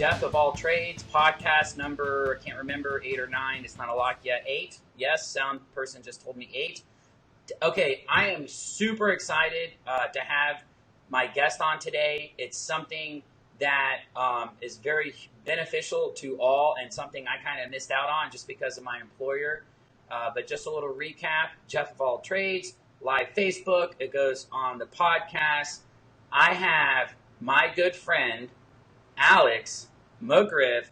Jeff of All Trades, podcast number, I can't remember, 8 or 9. It's not a lock yet. 8. Yes, sound person just told me 8. Okay, I am super excited to have my guest on today. It's something that is very beneficial to all and something I kind of missed out on just because of my employer. But just a little recap, Jeff of All Trades, live Facebook. It goes on the podcast. I have my good friend, Allex McGriff,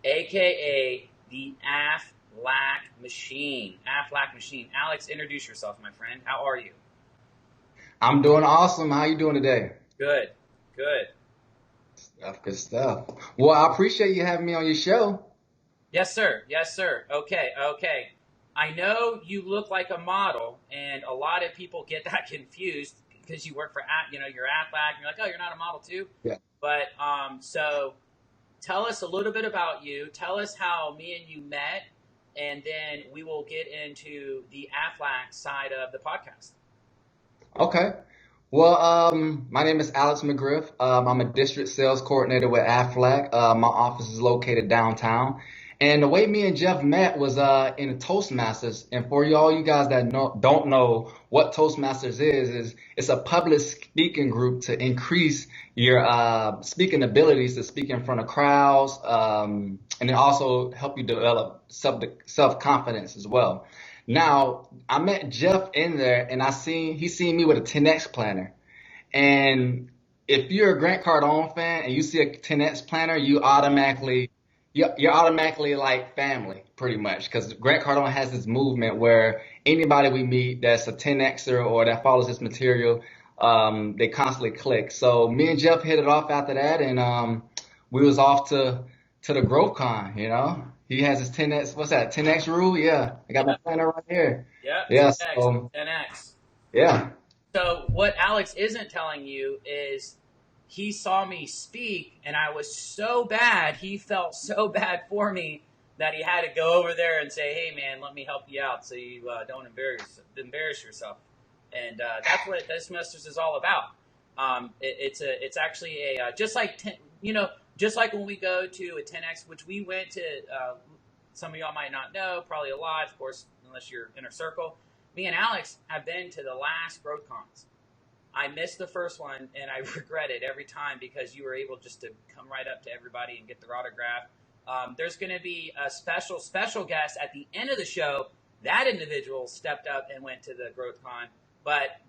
a.k.a. the Aflac Machine. Aflac Machine. Allex, introduce yourself, my friend. How are you? I'm doing awesome. How you doing today? Good. Good stuff. Well, I appreciate you having me on your show. Yes, sir. Okay. I know you look like a model, and a lot of people get that confused because you work for, you're Aflac, and you're like, oh, you're not a model too? Yeah. But, so tell us a little bit about you. Tell us how me and you met, and then we will get into the Aflac side of the podcast. Okay. Well, my name is Allex McGriff. I'm a district sales coordinator with Aflac. My office is located downtown. And the way me and Jeff met was in a Toastmasters. And for all you guys that don't know what Toastmasters is it's a public speaking group to increase your speaking abilities to speak in front of crowds, and it also help you develop self-confidence as well. Now, I met Jeff in there, and he seen me with a 10X planner. And if you're a Grant Cardone fan and you see a 10X planner, you're automatically like family, pretty much, because Grant Cardone has this movement where anybody we meet that's a 10Xer or that follows his material, they constantly click. So me and Jeff hit it off after that, and we was off to the Growth Con, He has his 10X, what's that, 10X rule? Yeah, I got my planner right here. Yep, yeah, 10X. Yeah. So what Allex isn't telling you is he saw me speak, and I was so bad, he felt so bad for me that he had to go over there and say, hey, man, let me help you out so you don't embarrass yourself. And that's what Toastmasters is all about. It's actually just like when we go to a 10X, which we went to, some of y'all might not know, probably a lot, of course, unless you're inner circle. Me and Allex have been to the last Growth Cons. I missed the first one, and I regret it every time because you were able just to come right up to everybody and get their autograph. There's going to be a special guest at the end of the show. That individual stepped up and went to the Growth Con, but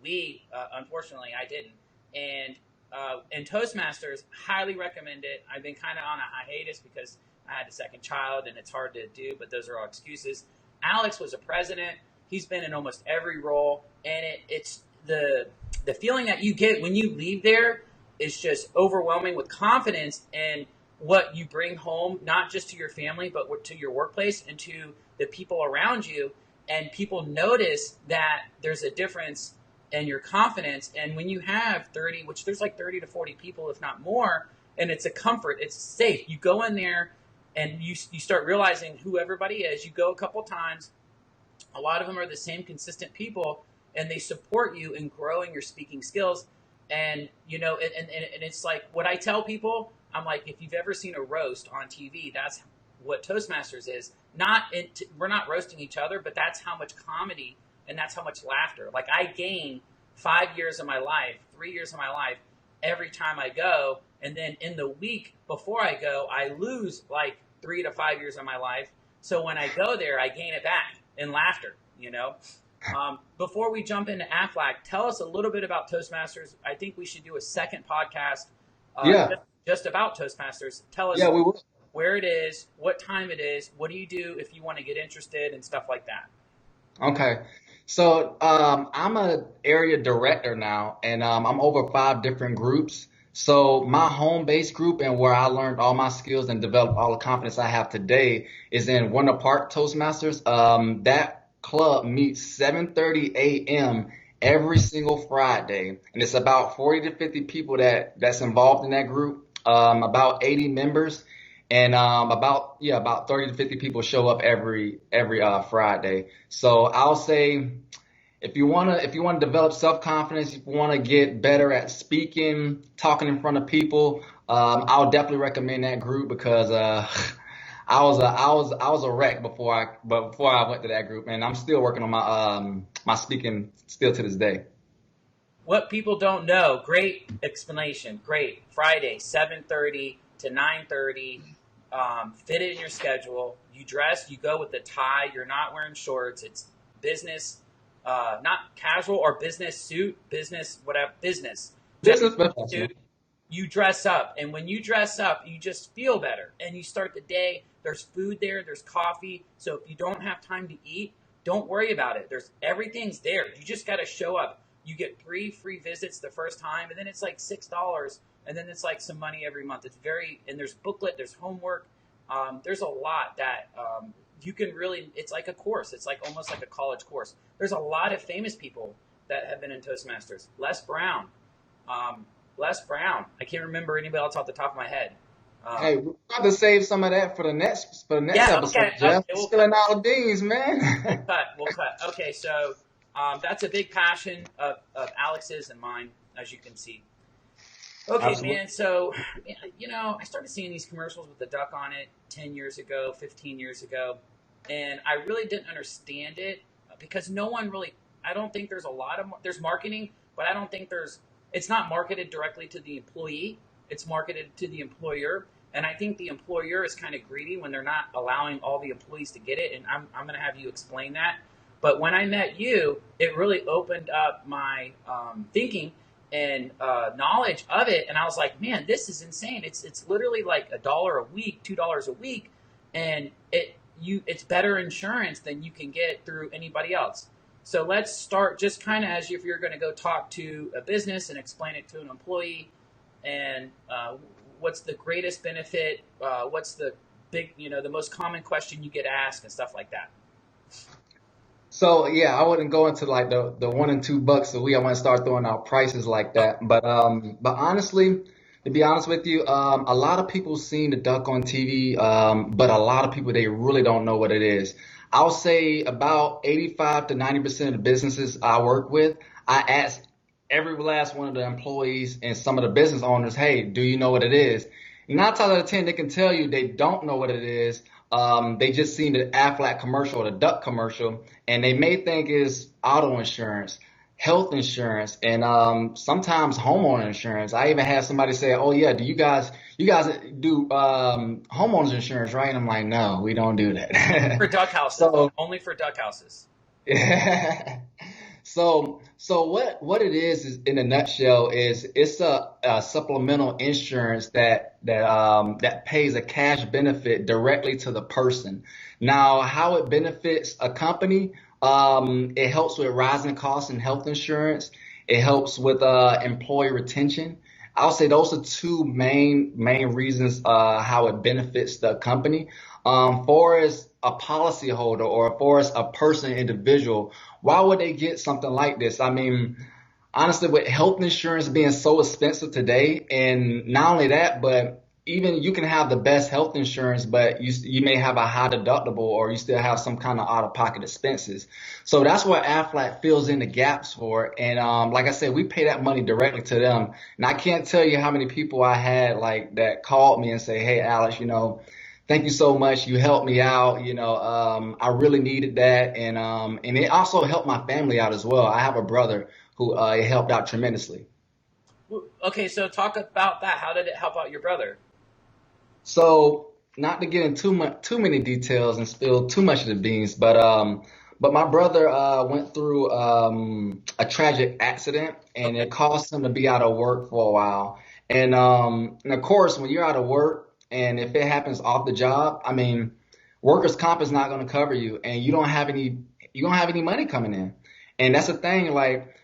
unfortunately, I didn't. And Toastmasters, highly recommend it. I've been kind of on a hiatus because I had a second child, and it's hard to do, but those are all excuses. Allex was a president. He's been in almost every role, and it's the feeling that you get when you leave there is just overwhelming with confidence in what you bring home, not just to your family, but to your workplace and to the people around you. And people notice that there's a difference in your confidence. And when you have 30, which there's like 30 to 40 people, if not more, and it's a comfort, it's safe. You go in there and you start realizing who everybody is. You go a couple times. A lot of them are the same consistent people, and they support you in growing your speaking skills. And, and it's like what I tell people, I'm like, if you've ever seen a roast on TV, that's what Toastmasters is. We're not roasting each other, but that's how much comedy and that's how much laughter. Like I gain 5 years of my life, 3 years of my life every time I go. And then in the week before I go, I lose like 3 to 5 years of my life. So when I go there, I gain it back in laughter, Before we jump into Aflac, tell us a little bit about Toastmasters. I think we should do a second podcast just about Toastmasters. Tell us we will. Where it is, what time it is, what do you do if you want to get interested and stuff like that. Okay. So I'm an area director now, and I'm over 5 different groups. So my home-based group and where I learned all my skills and developed all the confidence I have today is in Winter Park Toastmasters. That club meets 7:30 a.m. every single Friday, and it's about 40 to 50 people that's involved in that group, about 80 members, and about 30 to 50 people show up every Friday. So I'll say if you wanna develop self-confidence, if you wanna get better at speaking, talking in front of people, I'll definitely recommend that group because I was a wreck before I went to that group, and I'm still working on my speaking still to this day. What people don't know, great explanation. Great. Friday, 7:30 to 9:30. Fit it in your schedule. You dress, you go with a tie. You're not wearing shorts. It's business, not casual or business suit, business, whatever, business. Just Business professional. suit. You dress up. And when you dress up, you just feel better. And you start the day. There's food there. There's coffee. So if you don't have time to eat, don't worry about it. Everything's there. You just got to show up. You get 3 free visits the first time, and then it's like $6, and then it's like some money every month. And there's booklet, there's homework, there's a lot that you can really. It's like a course. It's like almost like a college course. There's a lot of famous people that have been in Toastmasters. Les Brown. I can't remember anybody else off the top of my head. Hey, we're about to save some of that for the next Yeah, episode, okay, Jeff. we'll Spilling all the beans, man. we'll cut. Okay, so that's a big passion of Alex's and mine, as you can see. Okay, Absolutely. man. So, I started seeing these commercials with the duck on it 10 years ago, 15 years ago, and I really didn't understand it because no one really. I don't think there's there's marketing, but I don't think it's not marketed directly to the employee. It's marketed to the employer, and I think the employer is kind of greedy when they're not allowing all the employees to get it. And I'm going to have you explain that. But when I met you, it really opened up my thinking and knowledge of it, and I was like, man, this is insane. It's literally like $1 a week, $2 a week, and it's better insurance than you can get through anybody else. So let's start just kind of as if you're going to go talk to a business and explain it to an employee, and what's the greatest benefit, what's the the most common question you get asked and stuff like that. So yeah, I wouldn't go into like the $1 and $2 a week. I wouldn't start throwing out prices like that. But honestly, to be honest with you, a lot of people seen the duck on TV, but a lot of people they really don't know what it is. I'll say about 85 to 90% of the businesses I work with, I ask every last one of the employees and some of the business owners, hey, do you know what it is? 9 times out of 10, they can tell you they don't know what it is. They just seen the Aflac commercial or the duck commercial, and they may think it's auto insurance, health insurance, and sometimes homeowner insurance. I even had somebody say, "Oh yeah, do you guys do homeowners insurance, right?" And I'm like, "No, we don't do that." For duck houses, So only for duck houses. So what it is in a nutshell is it's a supplemental insurance that pays a cash benefit directly to the person. Now, how it benefits a company, it helps with rising costs in health insurance. It helps with employee retention. I'll say those are two main reasons how it benefits the company. For as a policyholder or for as a person, individual, why would they get something like this? I mean, honestly, with health insurance being so expensive today, and not only that, but even you can have the best health insurance, but you may have a high deductible or you still have some kind of out-of-pocket expenses. So that's where Aflac fills in the gaps for it. And like I said, we pay that money directly to them. And I can't tell you how many people I had like that called me and say, "Hey, Alex, thank you so much. You helped me out. I really needed that." And it also helped my family out as well. I have a brother who it helped out tremendously. Okay, so talk about that. How did it help out your brother? So not to get into too many details and spill too much of the beans, but my brother went through a tragic accident, and Okay. it caused him to be out of work for a while. And of course, when you're out of work, and if it happens off the job, I mean, workers' comp is not going to cover you, and you don't have any money coming in. And that's the thing. Like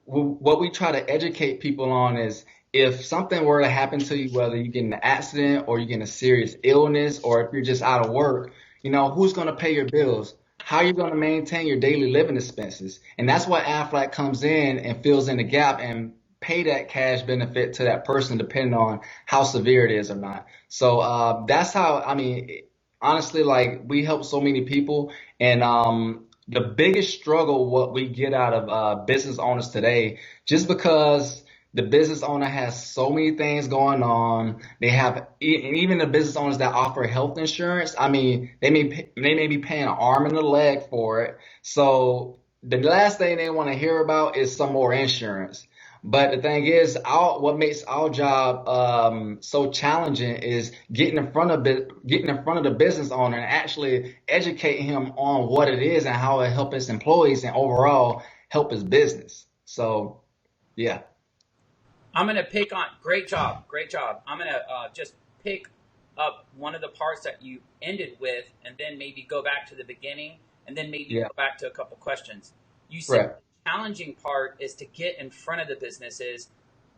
what we try to educate people on is if something were to happen to you, whether you get in an accident or you get in a serious illness, or if you're just out of work, who's going to pay your bills? How are you going to maintain your daily living expenses? And that's why Aflac comes in and fills in the gap and pay that cash benefit to that person depending on how severe it is or not. So that's how, I mean, honestly, like we help so many people, and the biggest struggle what we get out of business owners today, just because the business owner has so many things going on. They have and even the business owners that offer health insurance. I mean, they may be paying an arm and a leg for it. So the last thing they want to hear about is some more insurance. But the thing is, what makes our job so challenging is getting in front of the business owner and actually educating him on what it is and how it helps his employees and overall help his business. So, yeah. I'm going to pick on, great job, great job. I'm going to just pick up one of the parts that you ended with and then maybe go back to the beginning and then maybe Yeah. go back to a couple questions. You said Right. the challenging part is to get in front of the businesses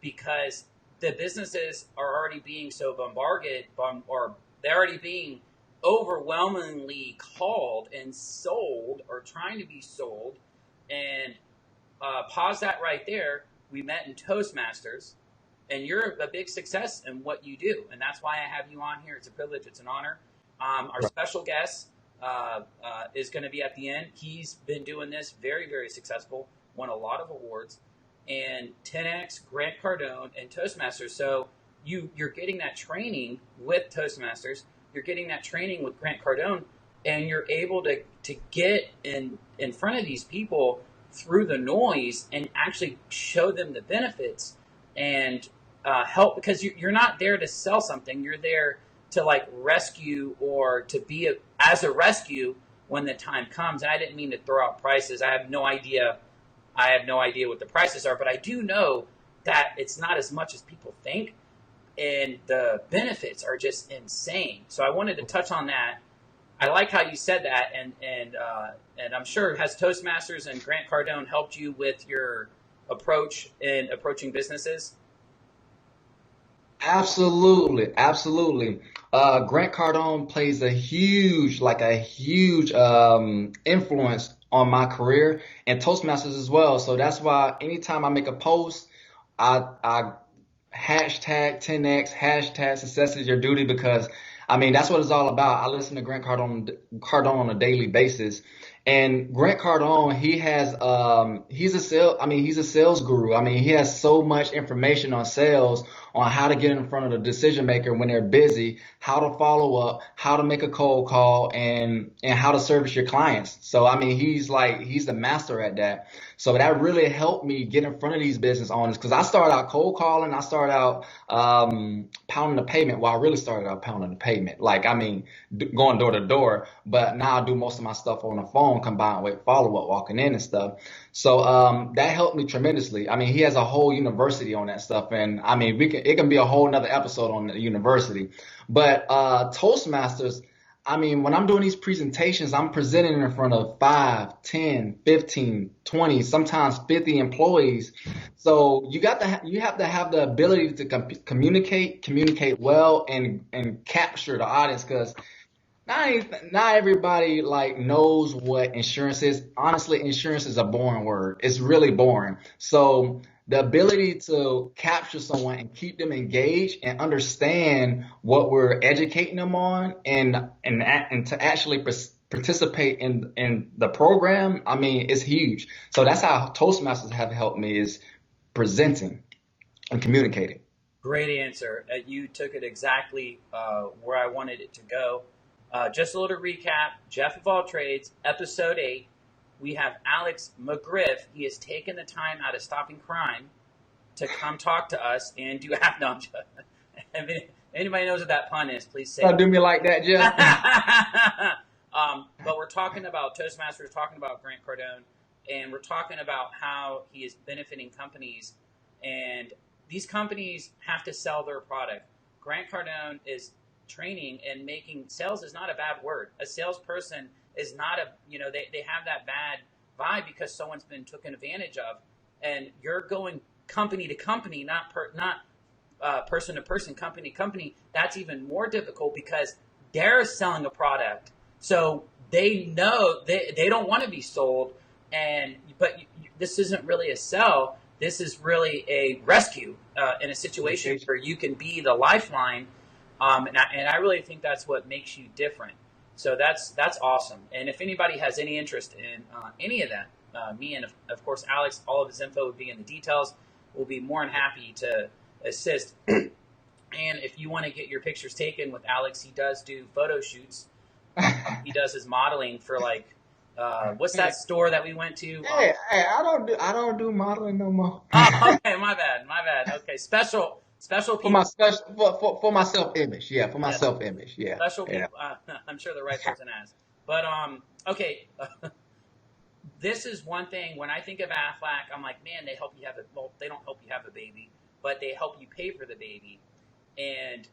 because the businesses are already being so bombarded or they're already being overwhelmingly called and sold or trying to be sold. And pause that right there. We met in Toastmasters, and you're a big success in what you do, and that's why I have you on here. It's a privilege. It's an honor. Our Right. special guest is going to be at the end. He's been doing this very, very successful, won a lot of awards, and 10X, Grant Cardone, and Toastmasters. So you're getting that training with Toastmasters. You're getting that training with Grant Cardone, and you're able to get in front of these people through the noise and actually show them the benefits and help, because you're not there to sell something. You're there to like rescue or to be as a rescue when the time comes. And I didn't mean to throw out prices. I have no idea what the prices are, but I do know that it's not as much as people think, and the benefits are just insane. So I wanted to touch on that. I like how you said that, and I'm sure has Toastmasters and Grant Cardone helped you with your approach in approaching businesses? Absolutely, absolutely. Grant Cardone plays a huge influence on my career and Toastmasters as well. So that's why anytime I make a post, I hashtag 10X, hashtag success is your duty, because I mean that's what it's all about. I listen to Cardone on a daily basis. And Grant Cardone, he's a sales guru. I mean, he has so much information on sales, on how to get in front of the decision maker when they're busy, how to follow up, how to make a cold call, and how to service your clients. So I mean, he's the master at that. So that really helped me get in front of these business owners, because I started out cold calling, I started out pounding the pavement. Well, I really started out pounding the pavement, like I mean, going door to door. But now I do most of my stuff on the phone combined with follow up, walking in and stuff. So that helped me tremendously. I mean, he has a whole university on that stuff, and I mean, it can be a whole nother episode on the university. But Toastmasters, I mean, when I'm doing these presentations, I'm presenting in front of 5, 10, 15, 20, sometimes 50 employees. So you have to have the ability to communicate well, and capture the audience, because not everybody like knows what insurance is. Honestly, insurance is a boring word. It's really boring. So the ability to capture someone and keep them engaged and understand what we're educating them on, and to actually participate in the program, I mean, it's huge. So that's how Toastmasters have helped me, is presenting and communicating. Great answer. You took it exactly where I wanted it to go. Just a little recap. Jeff of all trades, episode 8. We have Allex McGriff. He has taken the time out of stopping crime to come talk to us and do half. No, if anybody knows what that pun is, please say Don't it. do me like that, Jeff. But we're talking about Toastmasters, talking about Grant Cardone, and we're talking about how he is benefiting companies, and these companies have to sell their product. Grant Cardone is training and making sales is not a bad word. A salesperson is not they have that bad vibe because someone's been taken advantage of, and you're going company to company, not person to person, company to company. That's even more difficult because they're selling a product, so they know they don't want to be sold, but this isn't really a sell. This is really a rescue in a situation where you can be the lifeline, and I really think that's what makes you different. So that's awesome. And if anybody has any interest in any of that, me and of course Alex, all of his info would be in the details. We'll be more than happy to assist. And if you want to get your pictures taken with Alex, he does do photo shoots. He does his modeling for like, what's that store that we went to? Hey, I don't do modeling no more. Oh, okay, my bad. Okay, special For people. my for my self image, yeah, for my Yes, self image, yeah, special yeah, people. I'm sure the right person has. But okay, this is one thing. When I think of Aflac, I'm like, man, they help you have a. Well, they don't help you have a baby, but they help you pay for the baby. And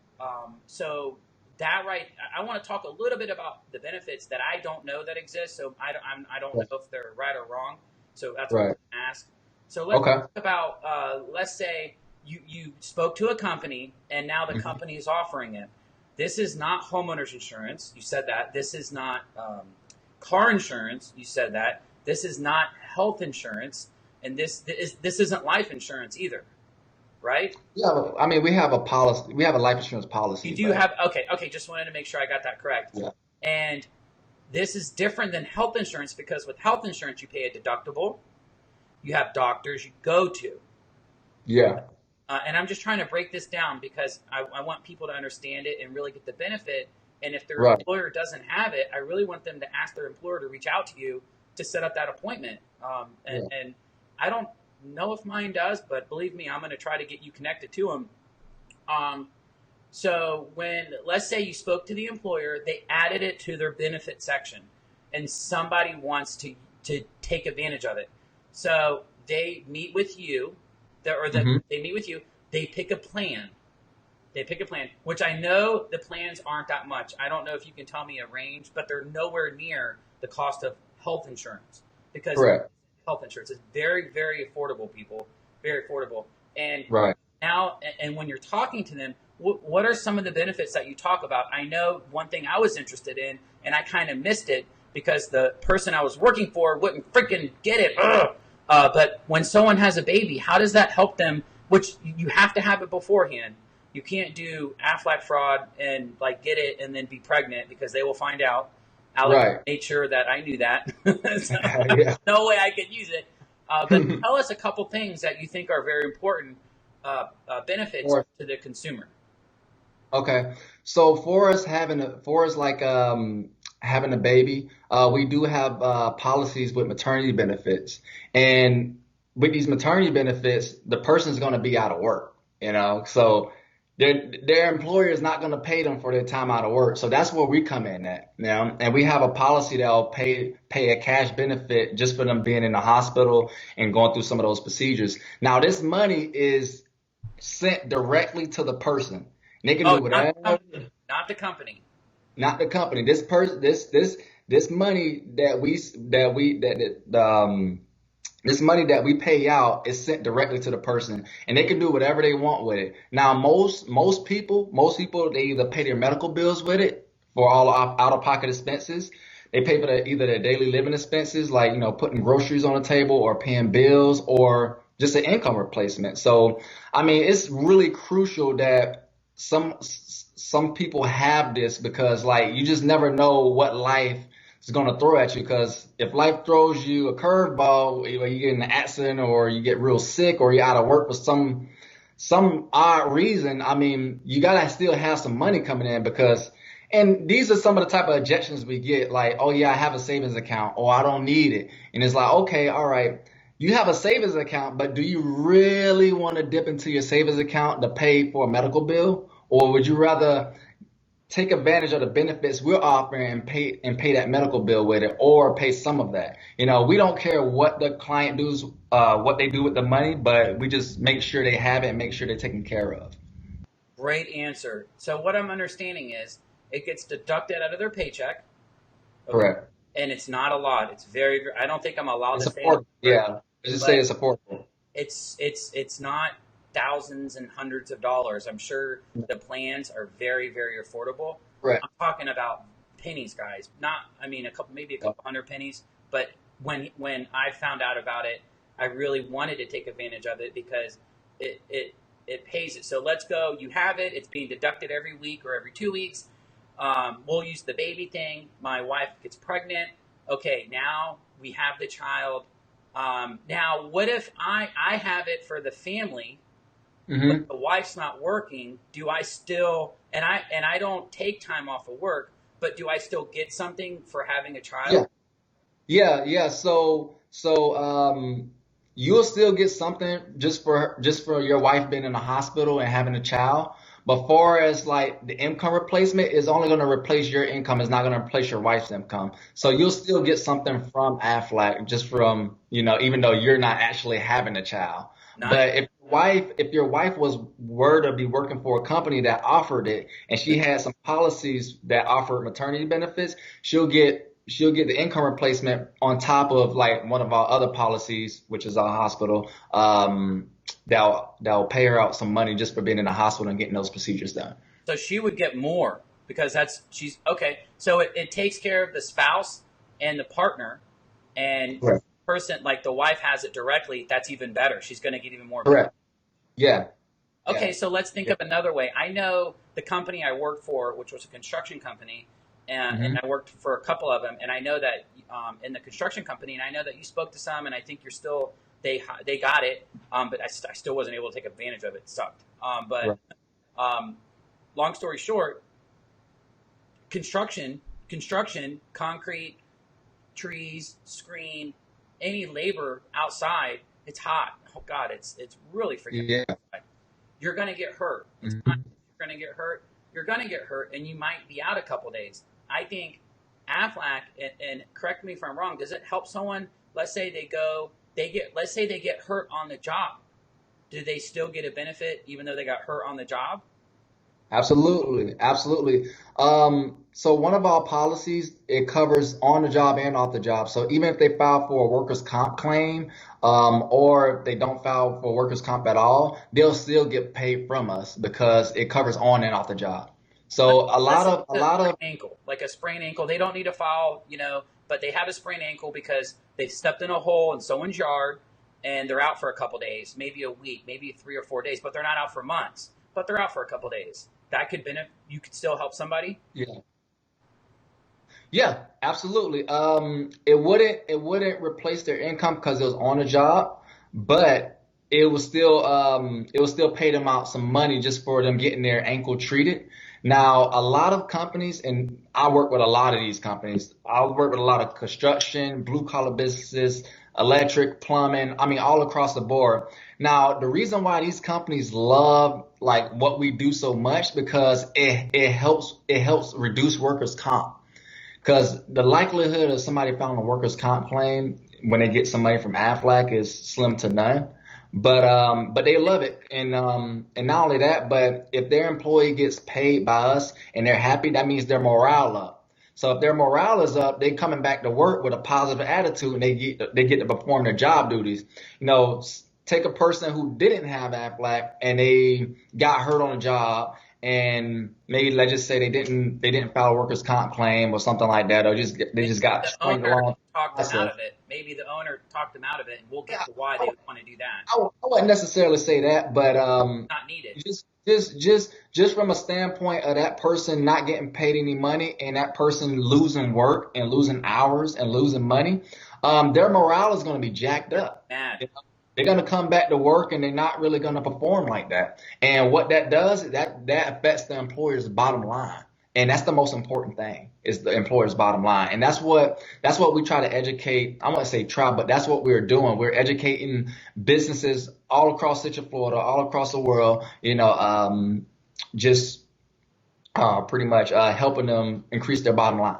so that right, I want to talk a little bit about the benefits that I don't know that exist. So I don't know if they're right or wrong. So that's what I'm right, going to ask. So let's okay, talk about, let's say you spoke to a company and now the mhm, company is offering it. This is not homeowners insurance. You said that. This is not car insurance. You said that. This is not health insurance. And this isn't life insurance either, right? yeah. I mean, we have a policy, we have a life insurance You policy, do but have, okay, just wanted to make sure I got that correct. yeah, And this is different than health insurance because with health insurance, you pay a deductible, you have doctors you go to. yeah, And I'm just trying to break this down because I want people to understand it and really get the benefit. And if their right, employer doesn't have it, I really want them to ask their employer to reach out to you to set up that appointment. yeah, And I don't know if mine does, but believe me, I'm going to try to get you connected to them. Um, So when, let's say you spoke to the employer, they added it to their benefit section and somebody wants to take advantage of it. So they meet with you, hmm, they meet with you, they pick a plan. They pick a plan, which I know the plans aren't that much. I don't know if you can tell me a range, but they're nowhere near the cost of health insurance because correct, health insurance is very, very affordable, people, very affordable. And right. now, and when you're talking to them, what are some of the benefits that you talk about? I know one thing I was interested in, and I kind of missed it because the person I was working for wouldn't freaking get it. But when someone has a baby, how does that help them? Which you have to have it beforehand. You can't do Aflac fraud and like get it and then be pregnant because they will find out. Alex Right. made sure that I knew that. So Yeah. no way I could use it. But tell us a couple things that you think are very important benefits Or to the consumer. okay. So for us like having a baby, we do have policies with maternity benefits. And with these maternity benefits, the person's going to be out of work, you know. So their employer is not going to pay them for their time out of work. So that's where we come in at, you know. And we have a policy that'll pay a cash benefit just for them being in the hospital and going through some of those procedures. Now, this money is sent directly to the person. They can Oh, do not the whatever, company. Not the company. not the company. This person, this money this money that we pay out is sent directly to the person, and they can do whatever they want with it. Now, most people, they either pay their medical bills with it for all out of pocket expenses. They pay for either their daily living expenses, like putting groceries on the table, or paying bills, or just an income replacement. So, I mean, it's really crucial that some people have this because, like, you just never know what life is going to throw at you. Because if life throws you a curveball, you get in an accident, or you get real sick, or you're out of work for some odd reason, I mean, you gotta still have some money coming in. Because, and these are some of the type of objections we get, like, oh yeah, I have a savings account, or I don't need it. And it's like, okay, all right, you have a savings account, but do you really want to dip into your savings account to pay for a medical bill? Or would you rather take advantage of the benefits we're offering and pay that medical bill with it, or pay some of that? We don't care what the client does, what they do with the money, but we just make sure they have it and make sure they're taken care of. Great answer. So what I'm understanding is it gets deducted out of their paycheck. Okay. Correct. And it's not a lot. It's I don't think I'm allowed It's to say it, affordable. Yeah. Let's just say but it's affordable. it's not thousands and hundreds of dollars. I'm sure the plans are very, very affordable. Correct. I'm talking about pennies, guys. Not, I mean, maybe a couple hundred pennies. But when I found out about it, I really wanted to take advantage of it because it pays it. So let's go. You have it. It's being deducted every week or every 2 weeks. We'll use the baby thing. My wife gets pregnant. Okay, now we have the child. Now, what if I have it for the family, but Hmm. the wife's not working? Do I still and I don't take time off of work, but do I still get something for having a child? Yeah. Yeah. So you'll still get something just for your wife being in the hospital and having a child. But far as like the income replacement is only going to replace your income, it's not going to replace your wife's income. So you'll still get something from Aflac just from, even though you're not actually having a child. Nice. But if your wife were to be working for a company that offered it and she had some policies that offered maternity benefits, she'll get the income replacement on top of like one of our other policies, which is our hospital. That'll pay her out some money just for being in the hospital and getting those procedures done. So she would get more because she's okay. So it takes care of the spouse and the partner, and Correct. person like the wife has it directly. That's even better. She's going to get even more. Correct. Yeah. Okay, Yeah. so let's think Yeah. of another way. I know the company I worked for, which was a construction company, and Hmm. I worked for a couple of them, and I know that in the construction company, and I know that you spoke to some, and I think you're still they got it, but I still wasn't able to take advantage of it. It sucked. But Right. um, long story short, construction, concrete, trees, screen, any labor outside, it's hot. Oh God, it's really freaking Yeah. hot. You're gonna get hurt. It's not Hmm. you're gonna get hurt. You're gonna get hurt, and you might be out a couple days. I think Aflac, and correct me if I'm wrong. Does it help someone? Let's say let's say they get hurt on the job. Do they still get a benefit even though they got hurt on the job? Absolutely, absolutely. So one of our policies, it covers on the job and off the job. So even if they file for a workers' comp claim, or if they don't file for workers' comp at all, they'll still get paid from us because it covers on and off the job. So a Let's lot say of a it's a lot sprained of ankle, like a sprained ankle. They don't need to file, but they have a sprained ankle because they stepped in a hole in someone's yard and they're out for a couple days, maybe a week, maybe 3 or 4 days, but they're not out for months, but they're out for a couple days. That could benefit, you could still help somebody. yeah. Yeah, absolutely. It wouldn't replace their income because it was on the job, but it will still pay them out some money just for them getting their ankle treated. Now, a lot of companies, and I work with a lot of these companies. I work with a lot of construction, blue collar businesses, electric, plumbing. I mean, all across the board. Now, the reason why these companies love like what we do so much because it helps reduce workers' comp. Because the likelihood of somebody filing a workers' comp claim when they get somebody from Aflac is slim to none. But they love it, and not only that, but if their employee gets paid by us and they're happy, that means their morale up. So if their morale is up, they coming back to work with a positive attitude and they get to perform their job duties. Take a person who didn't have Aflac and they got hurt on a job and maybe let's just say they didn't file a workers comp claim or something like that, or they Maybe just got the stringed owner along talked the them out process. of it. Maybe the owner talked them out of it, and we'll get Yeah, to why I, they want to do that. I wouldn't necessarily say that, but Not needed. just from a standpoint of that person not getting paid any money and that person losing work and losing hours and losing money, their morale is going to be jacked They're up. mad. They're going to come back to work and they're not really going to perform like that. And what that does is that affects the employer's bottom line. And that's the most important thing is the employer's bottom line. And that's what we try to educate. I want to say try, but that's what we're doing. We're educating businesses all across Central Florida, all across the world, just pretty much helping them increase their bottom line.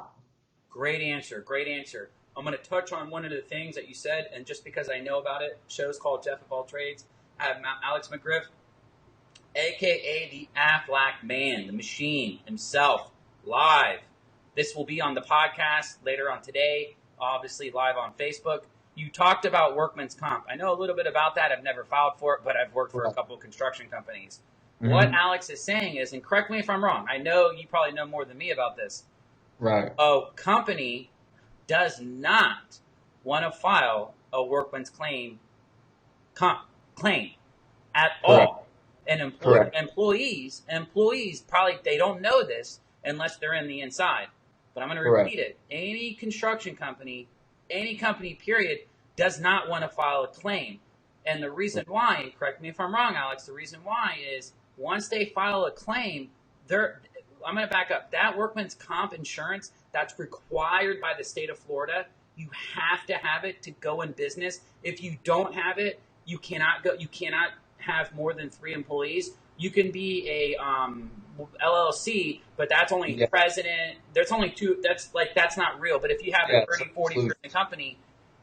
Great answer. Great answer. I'm going to touch on one of the things that you said, and just because I know about it, show's called Jeff of All Trades. I have Alex McGriff, aka the Aflac Man, the machine himself, live. This will be on the podcast later on today, obviously live on Facebook. You talked about workman's comp. I know a little bit about that. I've never filed for it, but I've worked for a Right. couple of construction companies. What Hmm. Alex is saying is, and correct me if I'm wrong, I know you probably know more than me about this. Right. A company does not want to file a workman's claim at Correct. all. And Correct. employees probably they don't know this, unless they're in the inside. But I'm going to Correct. repeat it. Any construction company, any company, period, does not want to file a claim. And the reason why, correct me if I'm wrong, Alex, the reason why is once they file a claim, I'm going to back up. That workman's comp insurance that's required by the state of Florida, you have to have it to go in business. If you don't have it, you cannot go. You cannot have more than 3 employees. You can be a LLC, but that's only president. There's only 2. That's not real. But if you have a 30, 40 person company,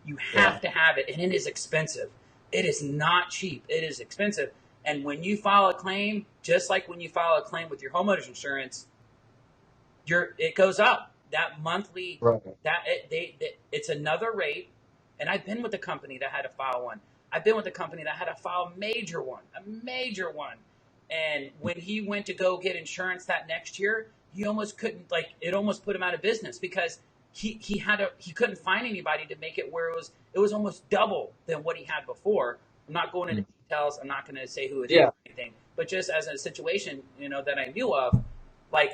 you have to have it, and it is expensive. It is not cheap. It is expensive. And when you file a claim, just like when you file a claim with your homeowner's insurance, it goes up. That monthly, it's another rate. And I've been with a company that had to file one. I've been with a company that had to file a major one. And when he went to go get insurance that next year, he almost couldn't, it almost put him out of business because he couldn't find anybody to make it where it was almost double than what he had before. I'm not going into details. I'm not going to say who it is or anything, but just as a situation, that I knew of,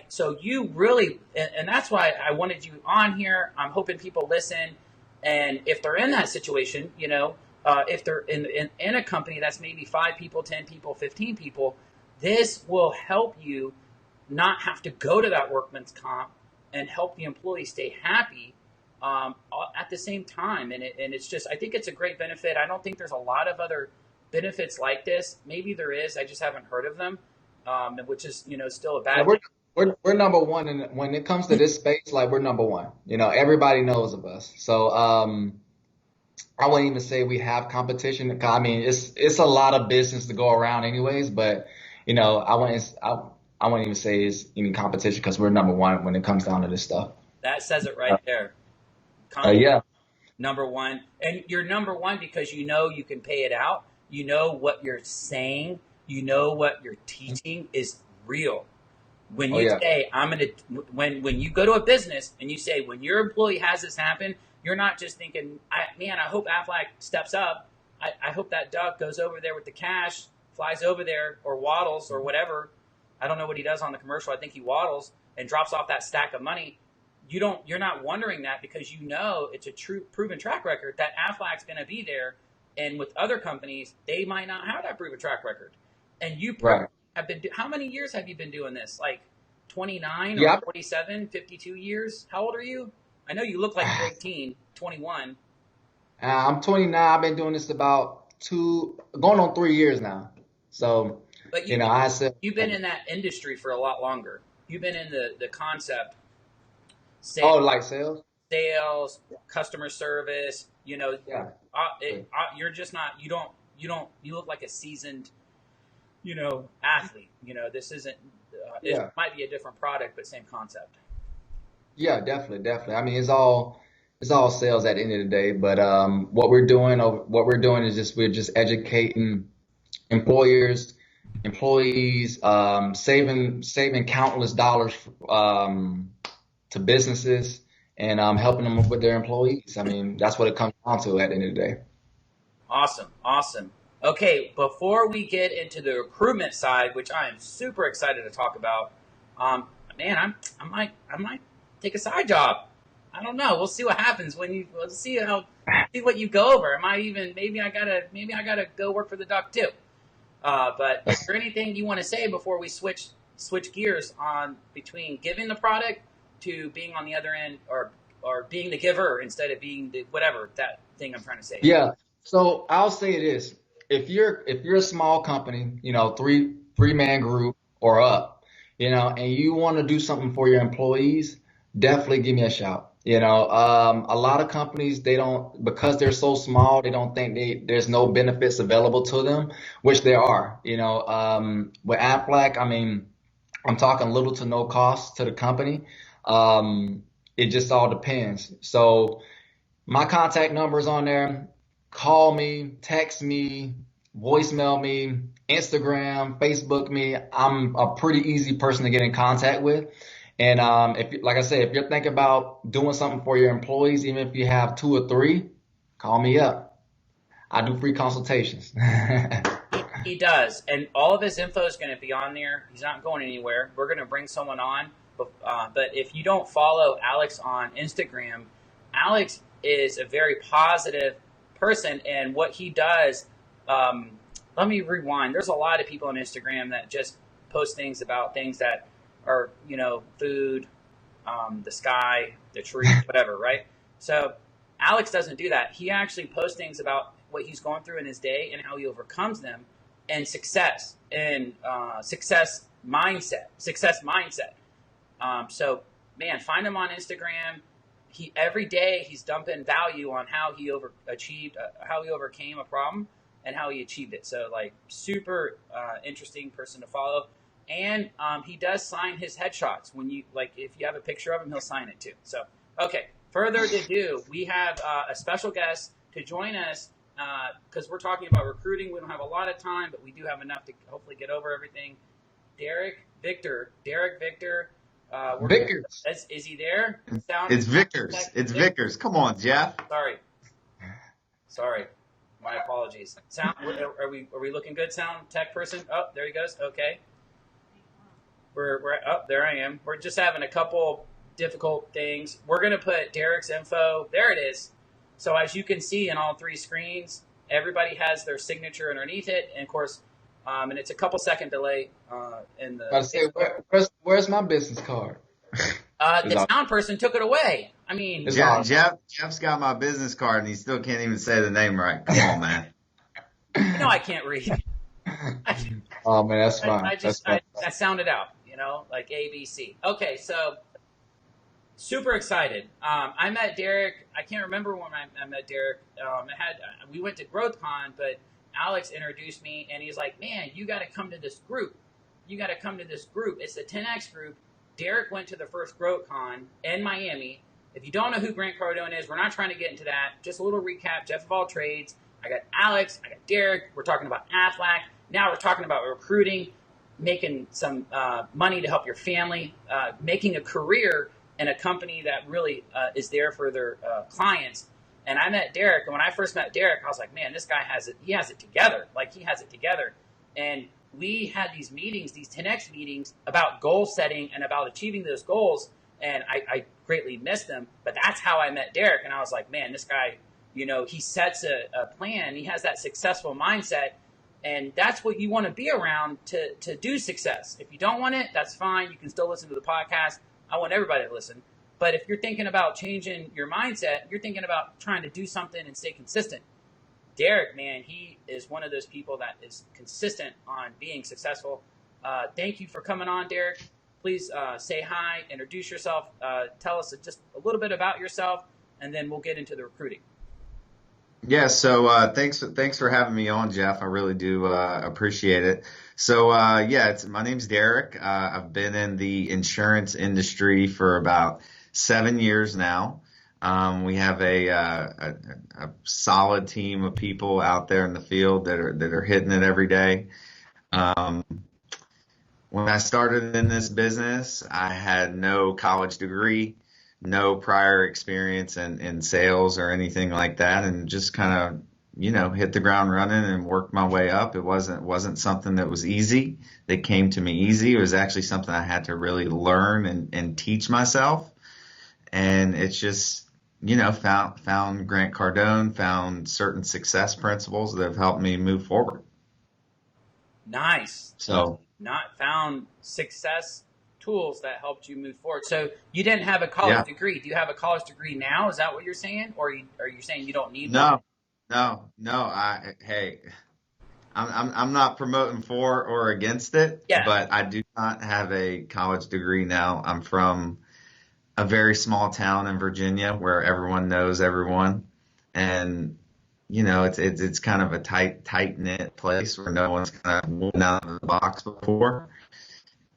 so you really, and that's why I wanted you on here. I'm hoping people listen. And if they're in that situation, if they're in a company that's maybe 5 people, 10 people, 15 people, this will help you not have to go to that workman's comp and help the employee stay happy at the same time. And it's just, I think it's a great benefit. I don't think there's a lot of other benefits like this. Maybe there is. I just haven't heard of them, which is, still a bad thing. We're number one, and when it comes to this space, we're number one. Everybody knows of us. So I wouldn't even say we have competition. I mean, it's a lot of business to go around, anyways. But I wouldn't even say it's even competition because we're number one when it comes down to this stuff. That says it right there. Number one, and you're number one because you can pay it out. You know what you're saying. You know what you're teaching is real. When you say, when you go to a business and you say, when your employee has this happen, you're not just thinking, I hope Aflac steps up. I hope that Doug goes over there with the cash, flies over there or waddles or whatever. I don't know what he does on the commercial. I think he waddles and drops off that stack of money. You're not wondering that because it's a true proven track record that Aflac's going to be there. And with other companies, they might not have that proven track record. And you have been, how many years have you been doing this? 29 or 47, 52 years? How old are you? I know you look like you're 18, 21. I'm 29. I've been doing this about going on 3 years now. So, but you've been in that industry for a lot longer. You've been in the concept. Sales? Sales, customer service, you're just not, you look like a seasoned, athlete. This isn't, it might be a different product, but same concept. Yeah, definitely. I mean, it's all sales at the end of the day. But what we're doing is we're just educating employees, saving countless dollars to businesses and helping them with their employees. I mean, that's what it comes down to at the end of the day. Awesome. Okay, before we get into the recruitment side, which I am super excited to talk about, man, I might take a side job. I don't know. We'll see what happens we'll see what you go over. Maybe I gotta go work for the duck too. But is there anything you want to say before we switch gears on between giving the product to being on the other end or being the giver instead of being the whatever that thing I'm trying to say? Yeah. So I'll say this. If you're a small company, three-man group or up, and you want to do something for your employees, definitely give me a shout. A lot of companies, because they're so small, they don't think there's no benefits available to them, which there are. With Aflac, I mean, I'm talking little to no cost to the company. It just all depends. So my contact number is on there. Call me, text me, voicemail me, Instagram, Facebook me. I'm a pretty easy person to get in contact with. And like I said, if you're thinking about doing something for your employees, even if you have 2 or 3, call me up. I do free consultations. He does. And all of his info is going to be on there. He's not going anywhere. We're going to bring someone on But if you don't follow Alex on Instagram, Alex is a very positive person, and what he does. Let me rewind. There's a lot of people on Instagram that just post things about things that are, food, the sky, the tree, whatever, right? So Alex doesn't do that. He actually posts things about what he's going through in his day and how he overcomes them, and success and success mindset. So, man, find him on Instagram. Every day he's dumping value on how he how he overcame a problem and how he achieved it. So, like, super interesting person to follow. And he does sign his headshots. If you have a picture of him, he'll sign it too. So, okay, further ado, we have a special guest to join us because we're talking about recruiting. We don't have a lot of time, but we do have enough to hopefully get over everything. Derek Victor. Vickers. Is he there? It's Vickers. It's Vickers. Come on, Jeff. Sorry. My apologies. Sound? Are we looking good? Sound tech person? Oh, there he goes. Okay. There I am. We're just having a couple difficult things. We're gonna put Derek's info. There it is. So as you can see in all three screens, everybody has their signature underneath it, and of course, and it's a couple second delay in the. I say, where's my business card? The sound person took it away. I mean, Jeff's got my business card, and he still can't even say the name right. Come on, man. I can't read. Oh man, that's fine. I sounded out, like ABC. Okay, so super excited. I met Derek. I can't remember when I met Derek. We went to GrowthCon, but Alex introduced me, and he's like, "Man, you got to come to this group. It's the 10X group." Derek went to the first GrowthCon in Miami. If you don't know who Grant Cardone is, we're not trying to get into that. Just a little recap. Jeff of all trades. I got Alex. I got Derek. We're talking about Aflac. Now we're talking about recruiting, making some money to help your family, making a career in a company that really is there for their clients. And I met Derek, and when I first met Derek, I was like, man, this guy has it. He has it together. And we had these meetings, these 10X meetings about goal setting and about achieving those goals. And I greatly missed them. But that's how I met Derek. And I was like, man, this guy, he sets a plan. He has that successful mindset. And that's what you want to be around to do success. If you don't want it, that's fine. You can still listen to the podcast. I want everybody to listen. But if you're thinking about changing your mindset, you're thinking about trying to do something and stay consistent. Derek, man, he is one of those people that is consistent on being successful. Thank you for coming on, Derek. Please say hi, introduce yourself, tell us just a little bit about yourself, and then we'll get into the recruiting. Yeah, so thanks for having me on, Jeff. I really do appreciate it. So my name's Derek. I've been in the insurance industry for about 7 years now. We have a solid team of people out there in the field that are hitting it every day. When I started in this business, I had no college degree, no prior experience in sales or anything like that, and just kind of, hit the ground running and worked my way up. It wasn't something that was easy, that came to me easy. It was actually something I had to really learn and teach myself. And it's just, found Grant Cardone, found certain success principles that have helped me move forward. Nice. So not found success tools that helped you move forward. So you didn't have a college degree. Do you have a college degree now? Is that what you're saying? Or are you saying you don't need one? No. I'm not promoting for or against it, but I do not have a college degree now. I'm from a very small town in Virginia where everyone knows everyone. And, it's kind of a tight knit place where no one's kind of moved out of the box before.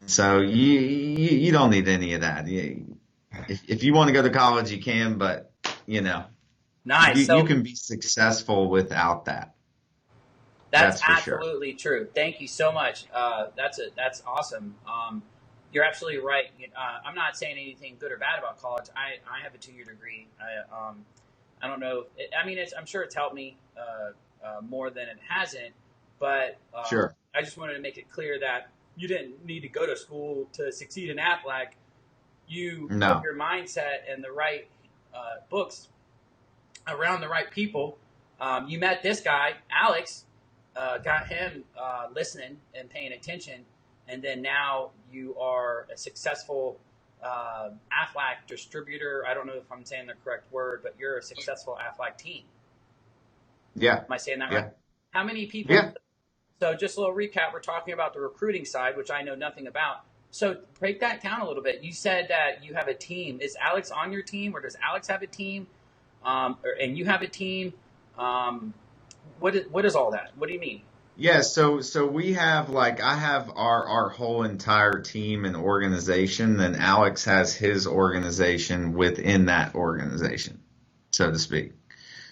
So you don't need any of that. If you want to go to college, you can, but nice. You can be successful without that. That's absolutely true. Thank you so much. That's awesome. You're absolutely right. I'm not saying anything good or bad about college. I have a 2-year degree. I don't know. I'm sure it's helped me more than it hasn't. But sure. I just wanted to make it clear that you didn't need to go to school to succeed in Aflac. You put No. your mindset and the right books around the right people. You met this guy, Alex, got him listening and paying attention, and then now you are a successful Aflac distributor. I don't know if I'm saying the correct word, but you're a successful Aflac team. Yeah. Am I saying that Yeah. right? How many people? Yeah. So just a little recap. We're talking about the recruiting side, which I know nothing about. So break that down a little bit. You said that you have a team. Is Alex on your team, or does Alex have a team? And you have a team. What is all that? What do you mean? Yeah, so we have like I have our whole entire team and organization, then Alex has his organization within that organization, so to speak.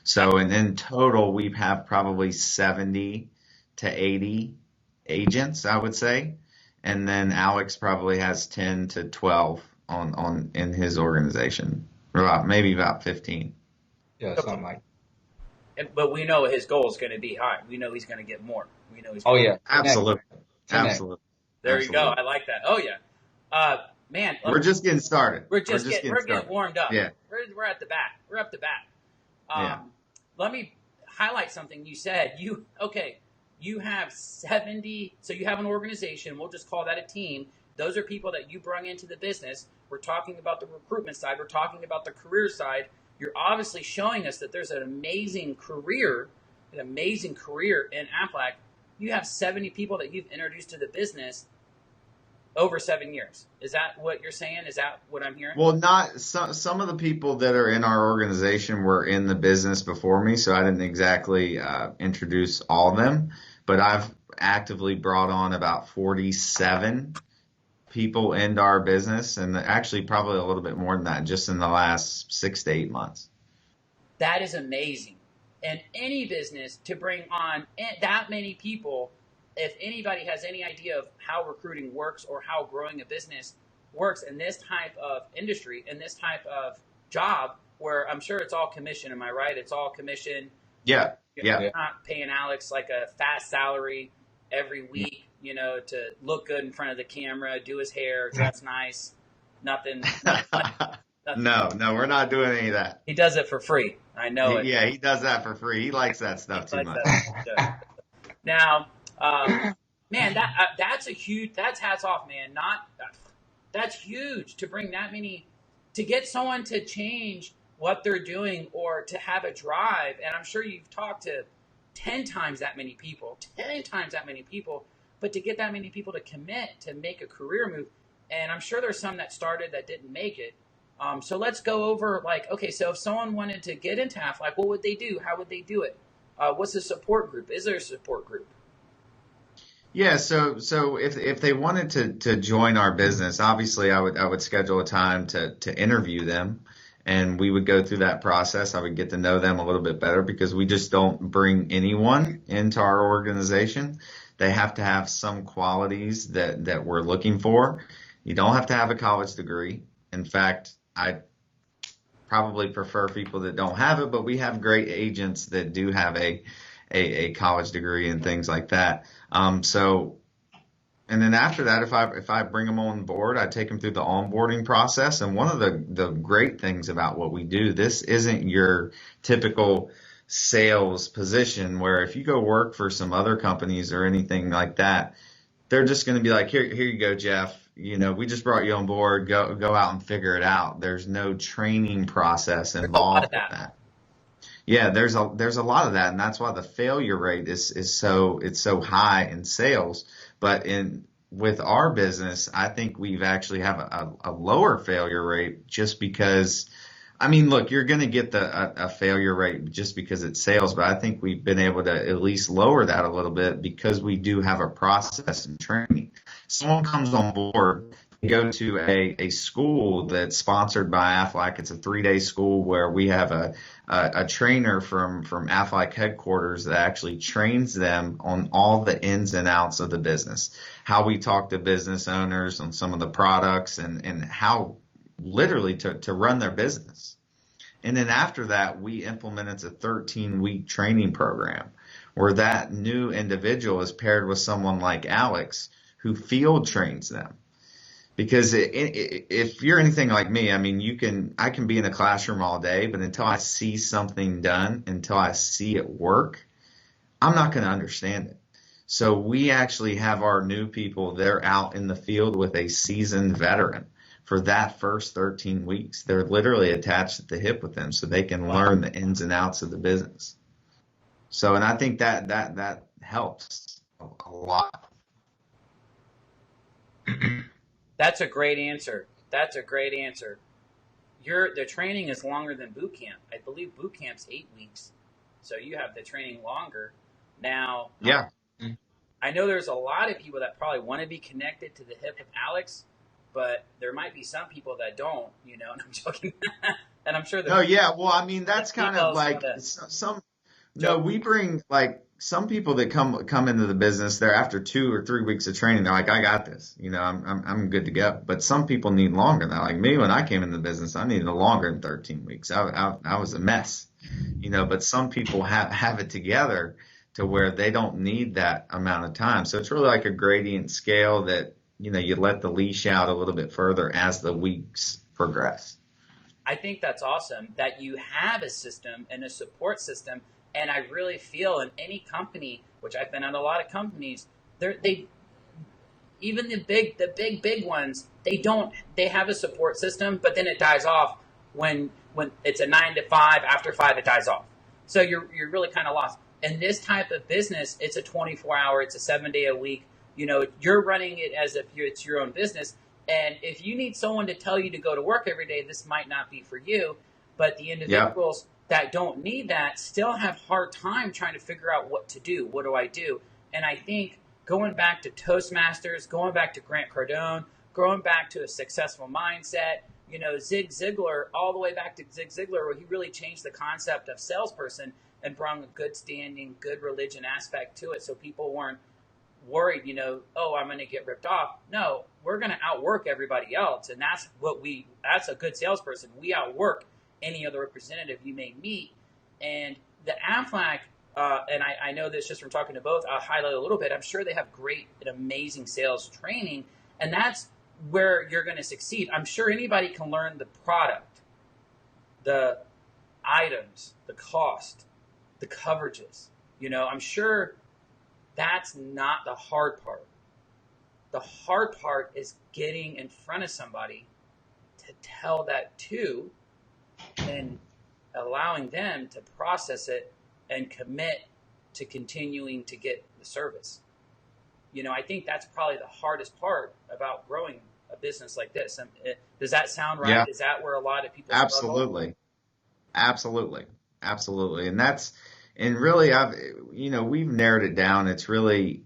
So and in total we have probably 70 to 80 agents, I would say. And then Alex probably has 10 to 12 on in his organization. Or maybe about 15. Yeah, something like. But we know his goal is going to be high. We know he's going to get more. We know he's. Oh yeah, Absolutely. 10X. Absolutely. There you go. Absolutely. I like that. Oh yeah. Man, We're just getting started. we're getting warmed up. Yeah. We're at the bat. We're up the bat. Yeah. Let me highlight something you said. You have 70. So you have an organization. We'll just call that a team. Those are people that you bring into the business. We're talking about the recruitment side. We're talking about the career side. You're obviously showing us that there's an amazing career in Aflac. You have 70 people that you've introduced to the business over 7 years. Is that what you're saying? Is that what I'm hearing? Well, not some of the people that are in our organization were in the business before me, so I didn't exactly introduce all of them, but I've actively brought on about 47 people into our business, and actually probably a little bit more than that just in the last 6 to 8 months. That is amazing. And any business to bring on that many people, if anybody has any idea of how recruiting works or how growing a business works in this type of industry, in this type of job, where I'm sure it's all commission, am I right? It's all commission. Yeah, yeah. You're not paying Alex like a fast salary every week, to look good in front of the camera, do his hair, dress nice, nothing. No, we're not doing any of that. He does it for free. I know it. Yeah, he does that for free. He likes that stuff too much. Now, man, that's hats off, man. That's huge to bring that many, to get someone to change what they're doing or to have a drive. And I'm sure you've talked to 10 times that many people, but to get that many people to commit to make a career move. And I'm sure there's some that started that didn't make it. So let's go over okay, so if someone wanted to get into Aflac, what would they do? How would they do it? What's the support group? Is there a support group? Yeah, so if they wanted to join our business, obviously I would schedule a time to interview them, and we would go through that process. I would get to know them a little bit better because we just don't bring anyone into our organization. They have to have some qualities that we're looking for. You don't have to have a college degree. In fact, I probably prefer people that don't have it, but we have great agents that do have a college degree and things like that. And then after that, if I bring them on board, I take them through the onboarding process. And one of the great things about what we do, this isn't your typical sales position where if you go work for some other companies or anything like that, they're just going to be like, here you go, Jeff. We just brought you on board. Go out and figure it out. There's no training process involved with that. Yeah, there's a lot of that, and that's why the failure rate is so high in sales. But with our business, I think we've actually have a lower failure rate just because. I mean, look, you're going to get a failure rate just because it's sales, but I think we've been able to at least lower that a little bit because we do have a process and training. Someone comes on board, they go to a school that's sponsored by Aflac. It's a 3-day school where we have a trainer from Aflac headquarters that actually trains them on all the ins and outs of the business, how we talk to business owners on some of the products and how literally to run their business. And then after that, we implemented a 13-week training program where that new individual is paired with someone like Alex who field trains them. Because if you're anything like me, I mean, I can be in a classroom all day, but until I see something done, until I see it work, I'm not going to understand it. So we actually have our new people, they're out in the field with a seasoned veteran for that first 13 weeks. They're literally attached at the hip with them so they can learn the ins and outs of the business. So, and I think that helps a lot. That's a great answer. That's a great answer. The training is longer than boot camp. I believe boot camp's 8 weeks, so you have the training longer. Now, Yeah. I know there's a lot of people that probably want to be connected to the hip of Allex, but there might be some people that don't. And I'm joking. And I'm sure. Oh yeah. Well, I mean, that's kind of like some. No, we bring like some people that come into the business. They're after 2 or 3 weeks of training. They're like, I got this. I'm good to go. But some people need longer. They're like me when I came into the business. I needed longer than 13 weeks. I was a mess. But some people have it together to where they don't need that amount of time. So it's really like a gradient scale that you let the leash out a little bit further as the weeks progress. I think that's awesome that you have a system and a support system. And I really feel in any company, which I've been at a lot of companies, even the big ones, they have a support system, but then it dies off when it's a 9 to 5. After 5, it dies off. So you're really kind of lost. In this type of business, it's a 24-hour, it's a 7-day a week. You're running it as if it's your own business. And if you need someone to tell you to go to work every day, this might not be for you. But the individuals that don't need that still have hard time trying to figure out what to do. What do I do? And I think going back to Toastmasters, going back to Grant Cardone, going back to a successful mindset, Zig Ziglar, all the way back to Zig Ziglar, where he really changed the concept of salesperson and brought a good standing, good religion aspect to it. So people weren't worried, oh, I'm going to get ripped off. No, we're going to outwork everybody else. And that's a good salesperson. We outwork any other representative you may meet. And the Aflac, and I know this just from talking to both, I'll highlight a little bit. I'm sure they have great and amazing sales training, and that's where you're going to succeed. I'm sure anybody can learn the product, the items, the cost, the coverages. I'm sure that's not the hard part. The hard part is getting in front of somebody to tell that to, and allowing them to process it and commit to continuing to get the service. I think that's probably the hardest part about growing a business like this. Does that sound right? Yeah. Is that where a lot of people Absolutely. Absolutely. Absolutely. And really we've narrowed it down. It's really,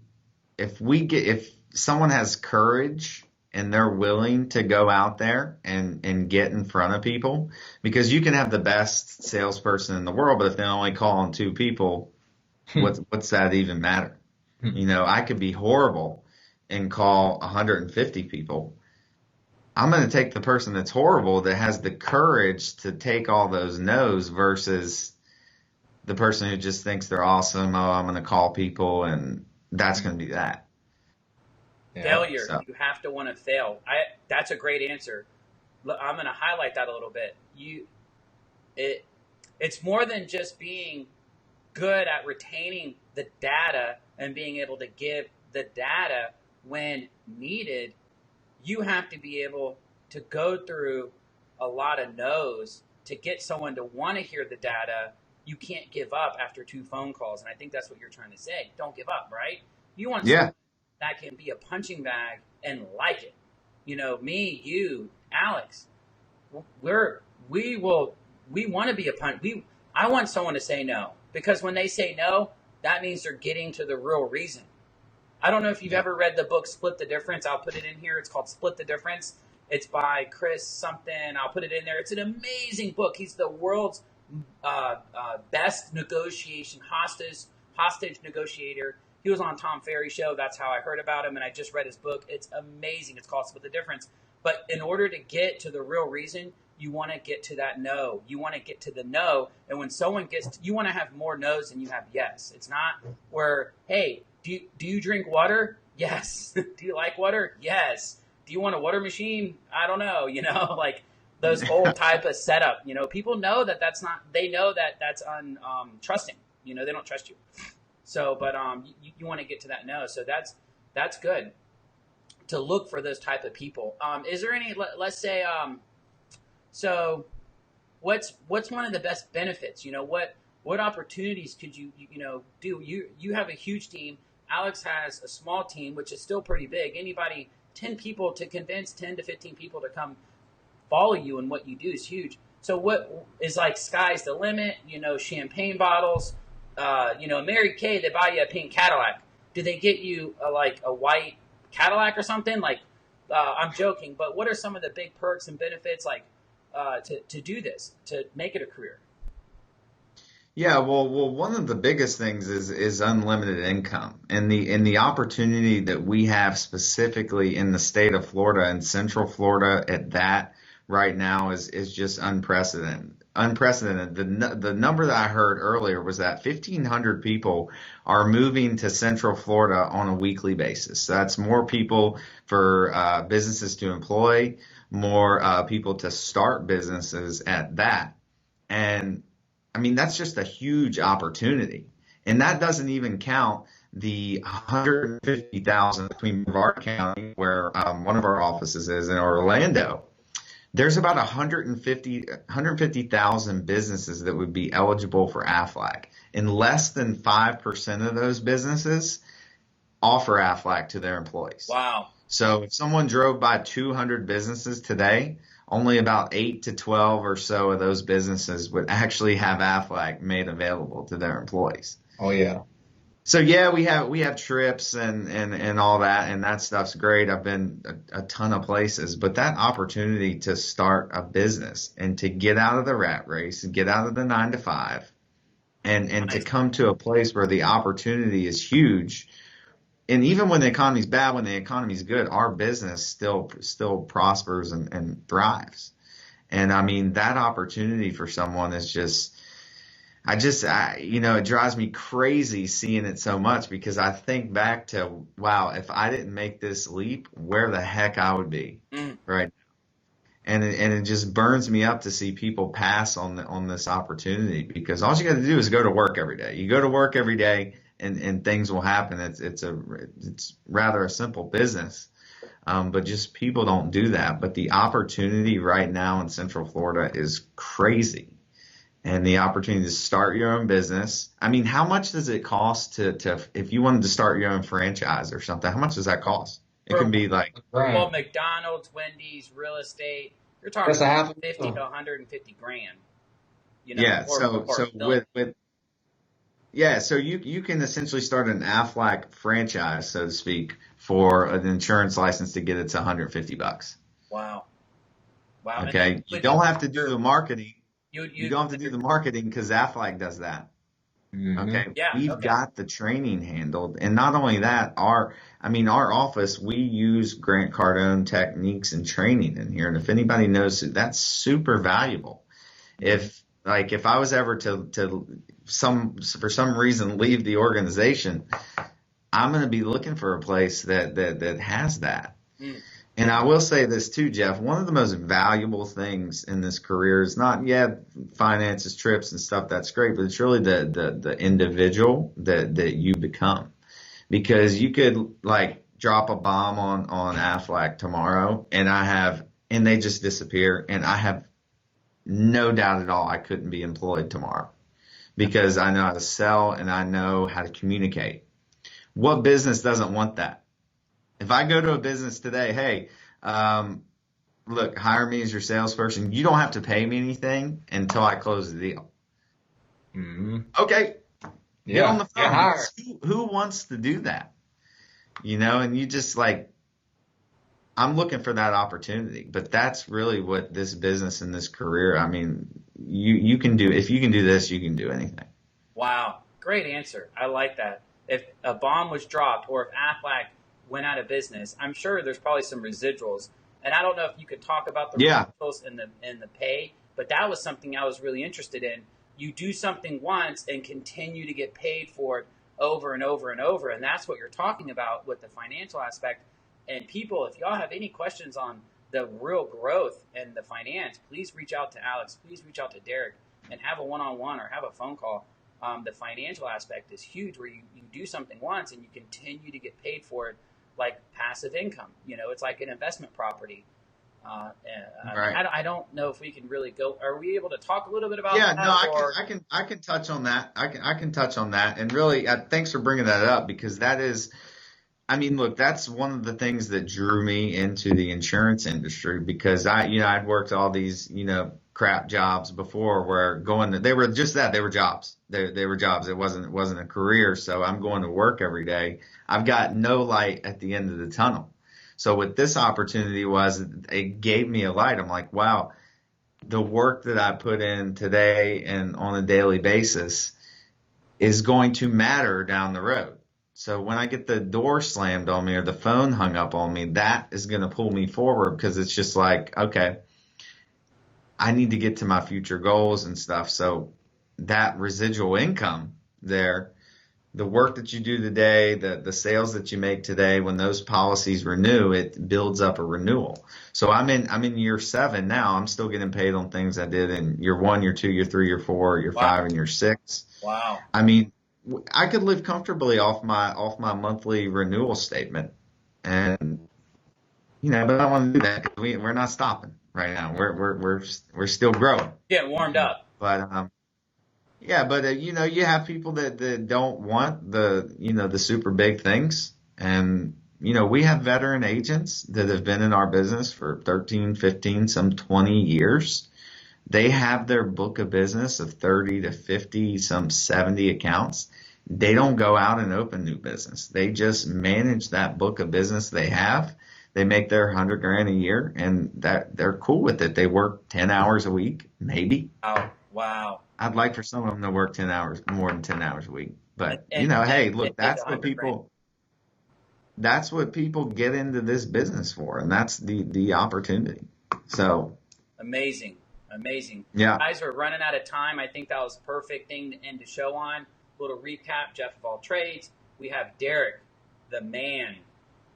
if someone has courage and they're willing to go out there and get in front of people, because you can have the best salesperson in the world, but if they only call on 2 people, what's that even matter? I could be horrible and call 150 people. I'm going to take the person that's horrible that has the courage to take all those no's versus the person who just thinks they're awesome. Oh, I'm going to call people, and that's going to be that. Failure. So. You have to want to fail. That's a great answer. I'm going to highlight that a little bit. It's more than just being good at retaining the data and being able to give the data when needed. You have to be able to go through a lot of no's to get someone to want to hear the data. You can't give up after 2 phone calls. And I think that's what you're trying to say. Don't give up, right? You want someone that can be a punching bag and like it. Me, you, Allex, we want to be a punch. I want someone to say no, because when they say no, that means they're getting to the real reason. I don't know if you've ever read the book Split the Difference. I'll put it in here. It's called Split the Difference. It's by Chris something. I'll put it in there. It's an amazing book. He's the world's best hostage negotiator. He was on Tom Ferry's show. That's how I heard about him, and I just read his book. It's amazing. It's called Split the Difference. But in order to get to the real reason, you want to get to that no. You want to get to the no. And when someone you want to have more no's than you have yes. It's not where, hey, do you drink water? Yes. Do you like water? Yes. do you want a water machine? I don't know, like those old type of setup. People know that that's not. They know that that's trusting. They don't trust you. So, but you want to get to that no. So that's good to look for those type of people. Is there any? Let's say, so what's one of the best benefits? What opportunities could you do? You have a huge team. Allex has a small team, which is still pretty big. Anybody, 10 people to convince 10 to 15 people to come follow you and what you do is huge. So what is like sky's the limit? Champagne bottles. Mary Kay, they buy you a pink Cadillac. Do they get you a white Cadillac or something? I'm joking, but what are some of the big perks and benefits to do this, to make it a career? Yeah, well, one of the biggest things is unlimited income, and the opportunity that we have specifically in the state of Florida and Central Florida at that right now is just unprecedented. Unprecedented. The number that I heard earlier was that 1,500 people are moving to Central Florida on a weekly basis. So that's more people for businesses to employ, more people to start businesses at that, and I mean, that's just a huge opportunity. And that doesn't even count the 150,000 between Brevard County, where one of our offices is, in Orlando. There's about 150,000 businesses that would be eligible for Aflac. And less than 5% of those businesses offer Aflac to their employees. Wow. So if someone drove by 200 businesses today, only about 8 to 12 or so of those businesses would actually have Aflac made available to their employees. Oh yeah. So yeah, we have trips and all that, and that stuff's great. I've been a ton of places, but that opportunity to start a business and to get out of the rat race and get out of the 9 to 5 and to come to a place where the opportunity is huge. And even when the economy's bad, when the economy's good, our business still prospers and thrives. And I mean, that opportunity for someone is just, it drives me crazy seeing it so much, because I think back to, wow, if I didn't make this leap, where the heck I would be right now. And it just burns me up to see people pass on this opportunity, because all you got to do is go to work every day. You go to work every day, and things will happen. It's rather a simple business, but just people don't do that. But the opportunity right now in Central Florida is crazy, and the opportunity to start your own business. I mean, how much does it cost to if you wanted to start your own franchise or something? How much does that cost? It can be like McDonald's, Wendy's, real estate. You're talking about 50 to 150 grand. Yeah. So with yeah, so you can essentially start an Aflac franchise, so to speak, for an insurance license to get it to $150. Wow. Okay, you don't have to do the marketing. You don't have to do the marketing because Aflac does that. Mm-hmm. Okay, we've got the training handled, and not only that, our office, we use Grant Cardone techniques and training in here, and if anybody knows, that's super valuable. If I was ever to for some reason leave the organization, I'm going to be looking for a place that has that. And I will say this too, Jeff, one of the most valuable things in this career is not, finances, trips and stuff, that's great, but it's really the individual that you become. Because you could drop a bomb on Aflac tomorrow and they just disappear, and I have no doubt at all I couldn't be employed tomorrow, because I know how to sell and I know how to communicate. What business doesn't want that? If I go to a business today, hey, look, hire me as your salesperson. You don't have to pay me anything until I close the deal. Mm-hmm. Okay. Get on the phone. Yeah, Who wants to do that? And you just I'm looking for that opportunity, but that's really what this business and this career, I mean, you can do, if you can do this, you can do anything. Wow. Great answer. I like that. If a bomb was dropped, or if Aflac went out of business, I'm sure there's probably some residuals. And I don't know if you could talk about the residuals and the pay, but that was something I was really interested in. You do something once and continue to get paid for it over and over and over. And that's what you're talking about with the financial aspect. And people, if y'all have any questions on the real growth and the finance, please reach out to Alex. Please reach out to Derek and have a one-on-one or have a phone call. The financial aspect is huge, where you do something once and you continue to get paid for it, like passive income. It's like an investment property. Right. I don't know if we can really go. Are we able to talk a little bit about Yeah, that? no, I can touch on that. I can touch on that. And really, thanks for bringing that up, because that is, I mean, look, that's one of the things that drew me into the insurance industry, because I'd worked all these, crap jobs before, where they were just that, they were jobs. They were jobs. It wasn't a career. So I'm going to work every day. I've got no light at the end of the tunnel. So what this opportunity was, it gave me a light. I'm like, wow, the work that I put in today and on a daily basis is going to matter down the road. So when I get the door slammed on me or the phone hung up on me, that is going to pull me forward, because it's just like, okay, I need to get to my future goals and stuff. So that residual income there, the work that you do today, the sales that you make today, when those policies renew, it builds up a renewal. So I'm in year 7 now. I'm still getting paid on things I did in year 1, year 2, year 3, year 4, year 5, and year 6. Wow. I mean, I could live comfortably off my monthly renewal statement, and but I don't want to do that, because we're not stopping right now. We're still growing. Getting warmed up. But yeah, but you have people that don't want the super big things. And we have veteran agents that have been in our business for 13, 15, some 20 years. They have their book of business of 30 to 50, some 70 accounts. They don't go out and open new business. They just manage that book of business they have. They make their $100,000 a year, and that they're cool with it. They work 10 hours a week, maybe. Oh, wow. I'd like for some of them to work more than 10 hours a week. But hey, look, that's what people get into this business for, and that's the opportunity. So amazing. Yeah. Guys, we're running out of time. I think that was a perfect thing to end the show on. A little recap, Jeff of all trades. We have Derek, the man,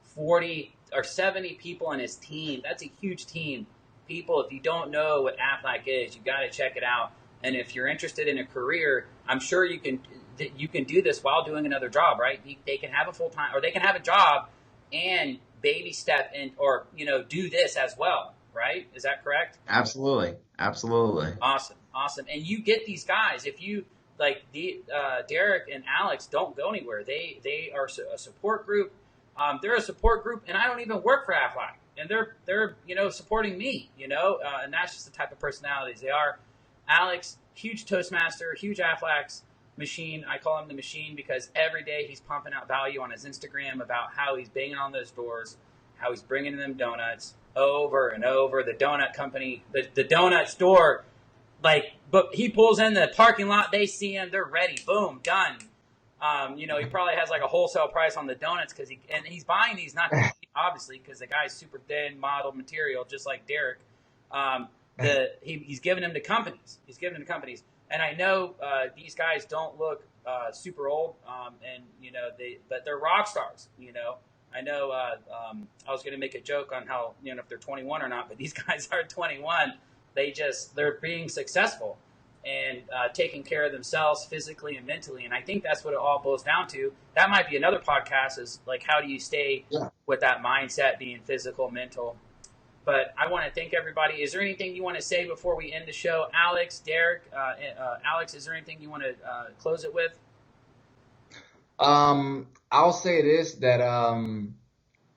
40 or 70 people on his team. That's a huge team. People, if you don't know what Aflac is, you got to check it out. And if you're interested in a career, I'm sure you can do this while doing another job, right? They can have a full-time, or they can have a job and baby step in, or do this as well, right? Is that correct? Absolutely. Awesome. And you get these guys, if you like Derek and Alex don't go anywhere. They are a support group. They're a support group, and I don't even work for Aflac, and they're supporting me, and that's just the type of personalities they are. Alex, huge Toastmaster, huge Aflac's machine. I call him the machine because every day he's pumping out value on his Instagram about how he's banging on those doors, how he's bringing them donuts over and over. The donut company, the donut store, but he pulls in the parking lot, they see him, they're ready, boom, done. He probably has like a wholesale price on the donuts because he's buying these not obviously because the guy's super thin model material, just like Derek. He's giving them to companies. And I know these guys don't look super old, but they're rock stars. I know I was going to make a joke on how if they're 21 or not, but these guys are 21. They're being successful and taking care of themselves physically and mentally. And I think that's what it all boils down to. That might be another podcast, is like, how do you stay with that mindset, being physical, mental? But I want to thank everybody. Is there anything you want to say before we end the show? Alex, Derek, Alex, is there anything you want to close it with? I'll say this, that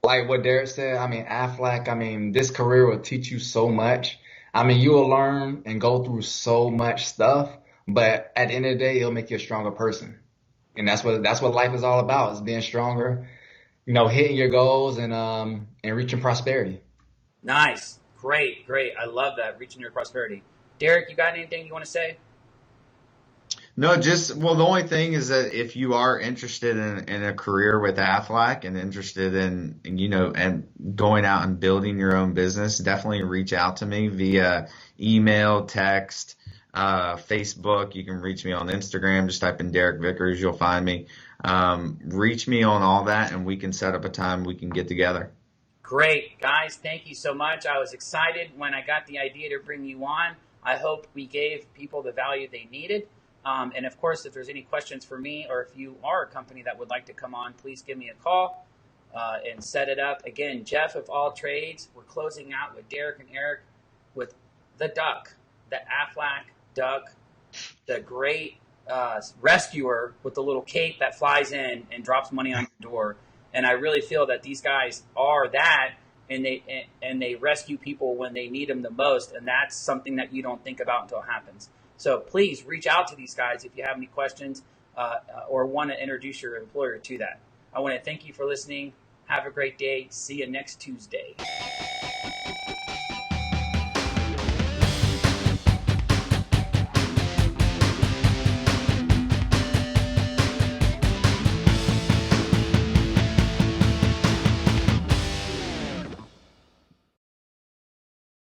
like what Derek said, Aflac, this career will teach you so much. You will learn and go through so much stuff, but at the end of the day, it'll make you a stronger person. And that's what life is all about, is being stronger, hitting your goals and reaching prosperity. Nice. Great. I love that. Reaching your prosperity. Derek, you got anything you want to say? No, the only thing is that if you are interested in a career with Aflac and interested in, and going out and building your own business, definitely reach out to me via email, text, Facebook. You can reach me on Instagram. Just type in Derek Vickers. You'll find me. Reach me on all that, and we can set up a time we can get together. Great. Guys, thank you so much. I was excited when I got the idea to bring you on. I hope we gave people the value they needed. And of course, if there's any questions for me, or if you are a company that would like to come on, please give me a call and set it up. Again, Jeff of All Trades. We're closing out with Derek and Eric with the duck, the Aflac duck, the great rescuer with the little cape that flies in and drops money on your door. And I really feel that these guys are that, and they rescue people when they need them the most, and that's something that you don't think about until it happens. So please reach out to these guys if you have any questions or want to introduce your employer to that. I want to thank you for listening. Have a great day. See you next Tuesday.